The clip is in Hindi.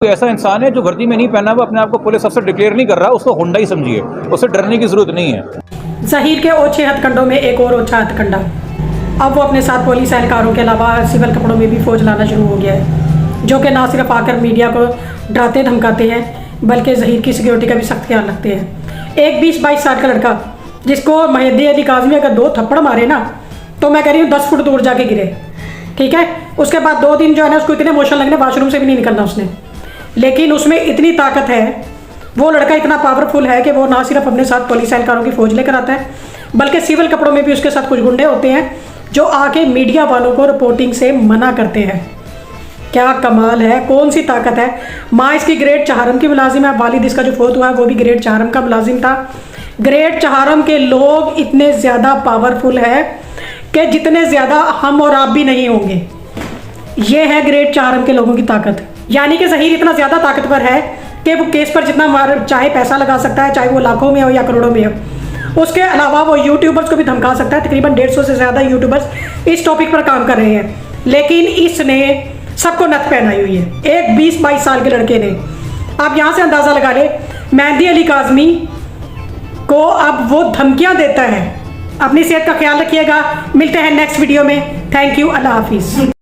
कोई ऐसा इंसान है जो वर्दी में नहीं पहना हुआ अपने आप को पुलिस अफसर डिक्लेयर नहीं कर रहा, उसको हुंडा ही समझिए, उसे डरने की जरूरत नहीं है। ज़हीर के ओछे हथकंडों में एक और ओछा हथकंडा। अब वो अपने साथ पुलिस एहलकारों के अलावा सिविल कपड़ों में भी फौज लाना शुरू हो गया है, जो कि ना सिर्फ आकर मीडिया को डराते धमकाते हैं बल्कि ज़हीर की सिक्योरिटी का भी सख्त ख्याल रखते हैं। एक 20-22 साल का लड़का जिसको मेहदी अली काज़मी अगर 2 थप्पड़ मारे ना तो मैं कह रही हूँ 10 फुट दूर जाके गिरे, ठीक है। उसके बाद 2 दिन जो है ना उसको इतने मोशन लगने वाशरूम से भी नहीं निकलना उसने, लेकिन उसमें इतनी ताकत है, वो लड़का इतना पावरफुल है कि वो ना सिर्फ अपने साथ पुलिस एहलकारों की फौज लेकर आता है बल्कि सिविल कपड़ों में भी उसके साथ कुछ गुंडे होते हैं जो आके मीडिया वालों को रिपोर्टिंग से मना करते हैं। क्या कमाल है, कौन सी ताकत है। माँ इसकी ग्रेड चहारम की मुलाजिम है, वालिद इसका जो फोत हुआ है वो भी ग्रेड चहारम का मुलाजिम था। ग्रेड चहारम के लोग इतने ज़्यादा पावरफुल है कि जितने ज़्यादा हम और आप भी नहीं होंगे। ये है ग्रेड चहारम के लोगों की ताकत। यानी कि ज़हीर इतना ज़्यादा ताकतवर है कि वो केस पर जितना चाहे पैसा लगा सकता है, चाहे वो लाखों में हो या करोड़ों में हो। उसके अलावा वो यूट्यूबर्स को भी धमका सकता है। तकरीबन 150 से ज़्यादा यूट्यूबर्स इस टॉपिक पर काम कर रहे हैं, लेकिन इसने सबको नथ पहनाई हुई है। एक 20-22 साल के लड़के ने, आप यहाँ से अंदाज़ा लगा ले, मेहदी अली काज़मी को अब वो धमकियाँ देता है। अपनी सेहत का ख्याल रखिएगा, मिलते हैं नेक्स्ट वीडियो में। थैंक यू, अल्लाह हाफिज़।